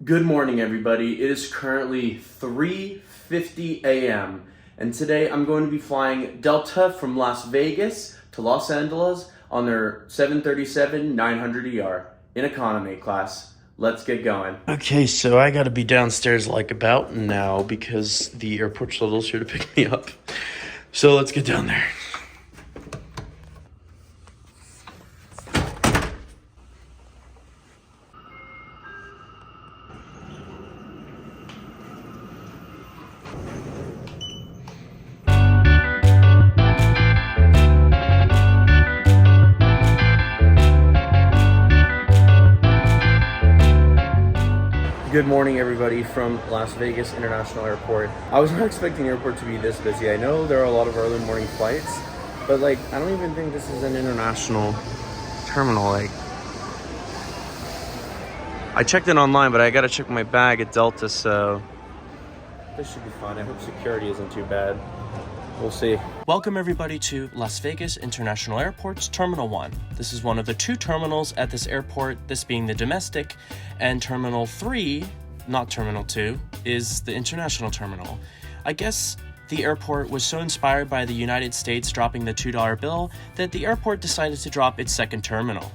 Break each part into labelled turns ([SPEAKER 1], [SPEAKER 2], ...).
[SPEAKER 1] Good morning, everybody. It is currently 3:50 a.m. and today I'm going to be flying Delta from Las Vegas to Los Angeles on their 737-900ER in economy class. Let's get going. Okay, so I gotta be downstairs like about now because the airport shuttle's here to pick me up. So let's get down there. Good morning, everybody, from Las Vegas International Airport. I was not expecting the airport to be this busy. I know there are a lot of early morning flights, but I don't even think this is an international terminal. I checked in online, but I gotta check my bag at Delta, so this should be fine. I hope security isn't too bad. We'll see. Welcome everybody to Las Vegas International Airport's Terminal 1. This is one of the two terminals at this airport, this being the domestic, and Terminal 3, not Terminal 2, is the international terminal. I guess the airport was so inspired by the United States dropping the $2 bill that the airport decided to drop its second terminal.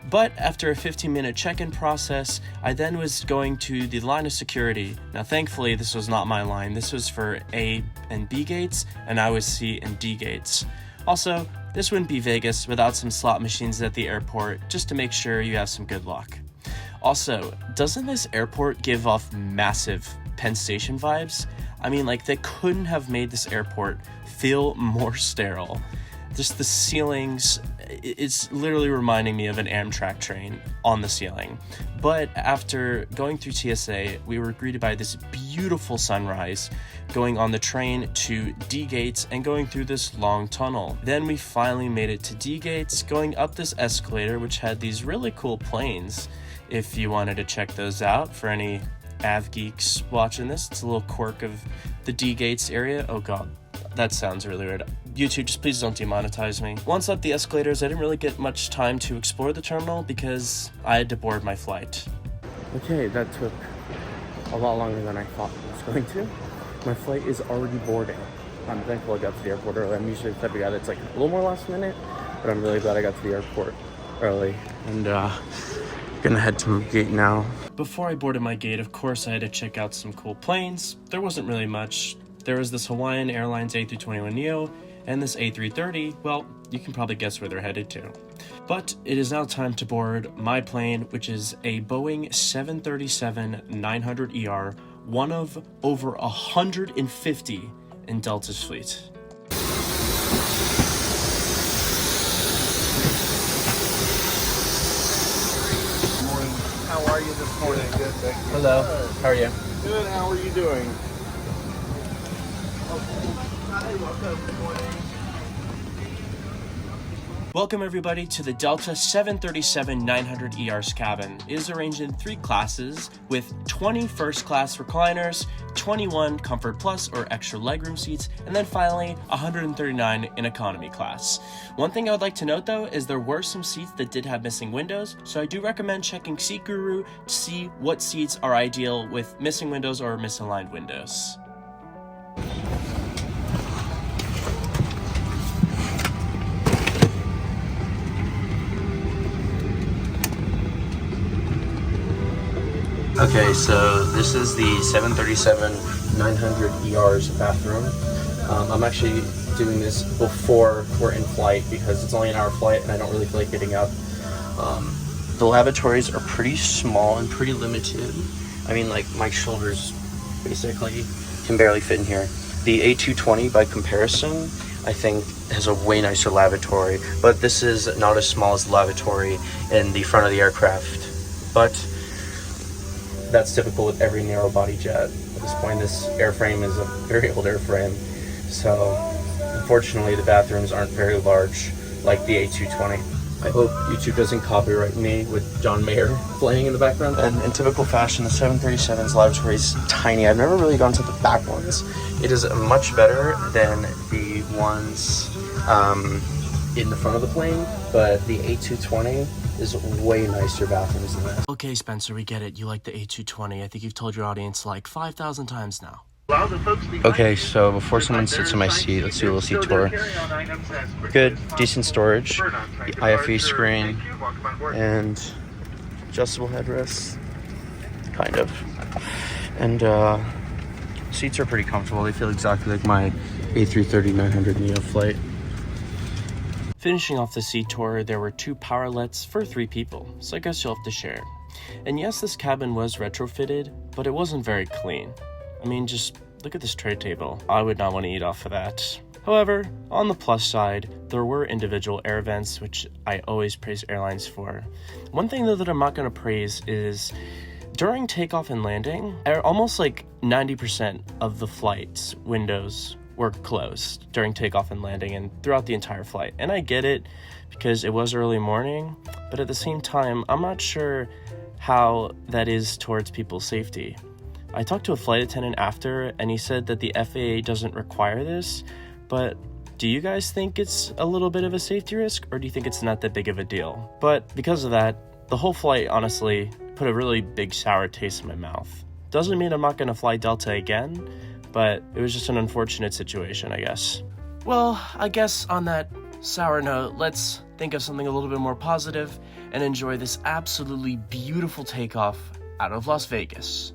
[SPEAKER 1] But after a 15-minute check-in process, I then was going to the line of security. Now, thankfully, this was not my line. This was for A and B gates, and I was C and D gates. Also, this wouldn't be Vegas without some slot machines at the airport, just to make sure you have some good luck. Also, doesn't this airport give off massive Penn Station vibes? I mean, they couldn't have made this airport feel more sterile. Just the ceilings, it's literally reminding me of an Amtrak train on the ceiling. But after going through TSA, we were greeted by this beautiful sunrise, going on the train to D gates and going through this long tunnel. Then we finally made it to D gates, going up this escalator, which had these really cool planes. If you wanted to check those out for any AV geeks watching this, it's a little quirk of the D gates area. Oh god, that sounds really weird. YouTube, just please don't demonetize me. Once up the escalators, I didn't really get much time to explore the terminal because I had to board my flight. Okay, that took a lot longer than I thought it was going to. My flight is already boarding. I'm thankful I got to the airport early. I'm usually the type of guy that's a little more last minute, but I'm really glad I got to the airport early. And gonna head to my gate now. Before I boarded my gate, of course, I had to check out some cool planes. There wasn't really much. There was this Hawaiian Airlines A321neo and this A330. Well, you can probably guess where they're headed to. But it is now time to board my plane, which is a Boeing 737-900ER, one of over 150 in Delta's fleet.
[SPEAKER 2] Good morning. How are you this morning? Good, thank you.
[SPEAKER 1] Hello, how are you?
[SPEAKER 2] Good, how are you doing? Hi, welcome. Good morning.
[SPEAKER 1] Welcome everybody to the Delta 737-900ER's cabin. It is arranged in 3 classes with 20 first class recliners, 21 Comfort Plus or extra legroom seats, and then finally 139 in economy class. One thing I would like to note though is there were some seats that did have missing windows, so I do recommend checking Seat Guru to see what seats are ideal with missing windows or misaligned windows. Okay, so this is the 737-900ER's bathroom. I'm actually doing this before we're in flight because it's only an hour flight and I don't really feel like getting up. The lavatories are pretty small and pretty limited. I mean, my shoulders basically can barely fit in here. The A220 by comparison, I think, has a way nicer lavatory, but this is not as small as the lavatory in the front of the aircraft. But that's typical with every narrow body jet. At this point, this airframe is a very old airframe, so unfortunately the bathrooms aren't very large like the A220. I hope YouTube doesn't copyright me with John Mayer playing in the background. And in typical fashion, the 737's lavatory is tiny. I've never really gone to the back ones. It is much better than the ones in the front of the plane, but the A220 is way nicer bathrooms than this. Okay, Spencer, we get it. You like the A220. I think you've told your audience like 5,000 times now. Okay, so before someone sits in my seat, let's do a little seat tour. Good, decent storage, the IFE screen, and adjustable headrests, kind of. And seats are pretty comfortable. They feel exactly like my A330-900 Neo flight. Finishing off the seat tour, there were 2 powerlets for 3 people, so I guess you'll have to share. And yes, this cabin was retrofitted, but it wasn't very clean. I mean, just look at this tray table. I would not want to eat off of that. However, on the plus side, there were individual air vents, which I always praise airlines for. One thing though that I'm not going to praise is during takeoff and landing, almost like 90% of the flight's windows were closed during takeoff and landing and throughout the entire flight. And I get it because it was early morning, but at the same time, I'm not sure how that is towards people's safety. I talked to a flight attendant after, and he said that the FAA doesn't require this, but do you guys think it's a little bit of a safety risk, or do you think it's not that big of a deal? But because of that, the whole flight honestly put a really big sour taste in my mouth. Doesn't mean I'm not going to fly Delta again, but it was just an unfortunate situation, I guess. Well, I guess on that sour note, let's think of something a little bit more positive and enjoy this absolutely beautiful takeoff out of Las Vegas.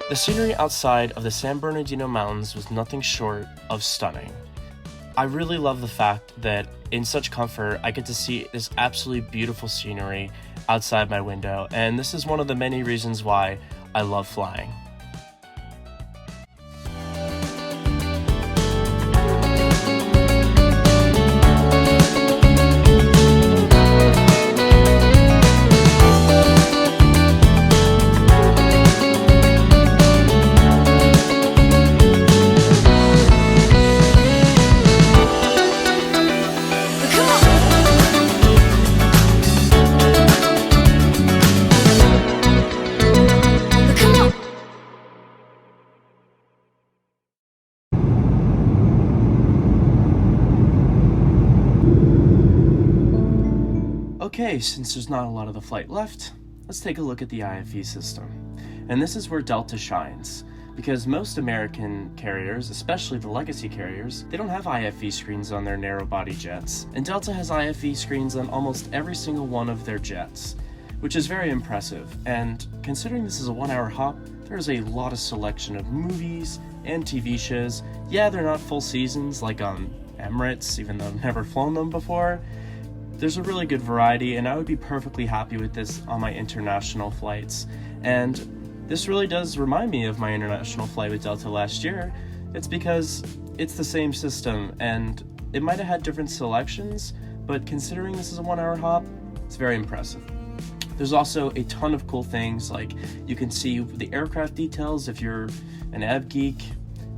[SPEAKER 1] The scenery outside of the San Bernardino Mountains was nothing short of stunning. I really love the fact that in such comfort, I get to see this absolutely beautiful scenery outside my window, and this is one of the many reasons why I love flying. Okay, since there's not a lot of the flight left, let's take a look at the IFE system. And this is where Delta shines, because most American carriers, especially the legacy carriers, they don't have IFE screens on their narrow-body jets. And Delta has IFE screens on almost every single one of their jets, which is very impressive. And considering this is a 1-hour hop, there's a lot of selection of movies and TV shows. Yeah, they're not full seasons like on Emirates, even though I've never flown them before. There's a really good variety, and I would be perfectly happy with this on my international flights. And this really does remind me of my international flight with Delta last year. It's because it's the same system, and it might have had different selections, but considering this is a 1-hour hop, it's very impressive. There's also a ton of cool things, like you can see the aircraft details if you're an av geek.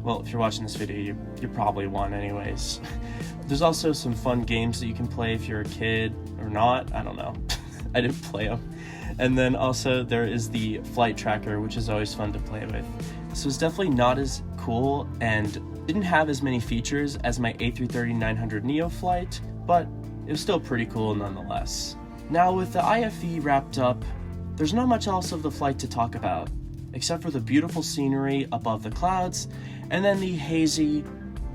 [SPEAKER 1] Well, if you're watching this video, you're probably one anyways. There's also some fun games that you can play if you're a kid or not. I don't know. I didn't play them. And then also there is the flight tracker, which is always fun to play with. So it's definitely not as cool and didn't have as many features as my A330-900 Neo flight, but it was still pretty cool nonetheless. Now, with the IFE wrapped up, there's not much else of the flight to talk about, except for the beautiful scenery above the clouds, and then the hazy,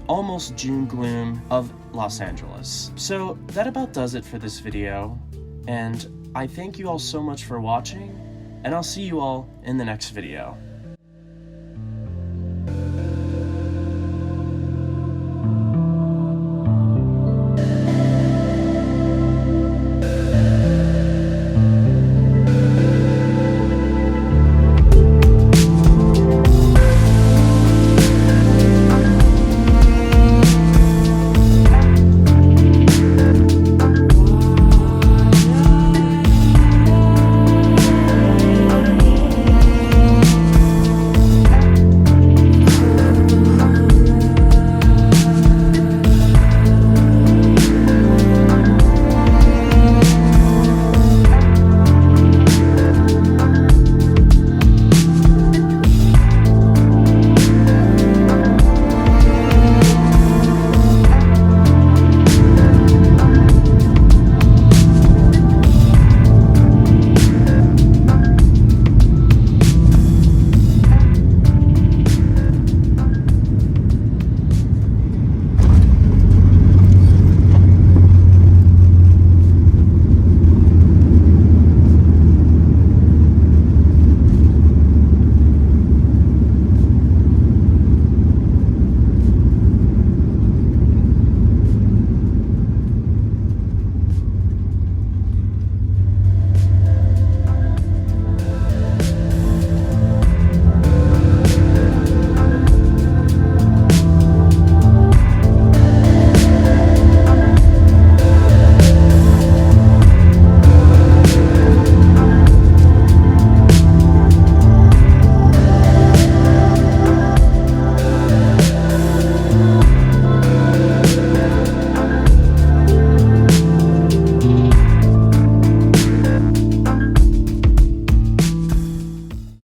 [SPEAKER 1] almost June gloom of Los Angeles. So that about does it for this video, and I thank you all so much for watching, and I'll see you all in the next video.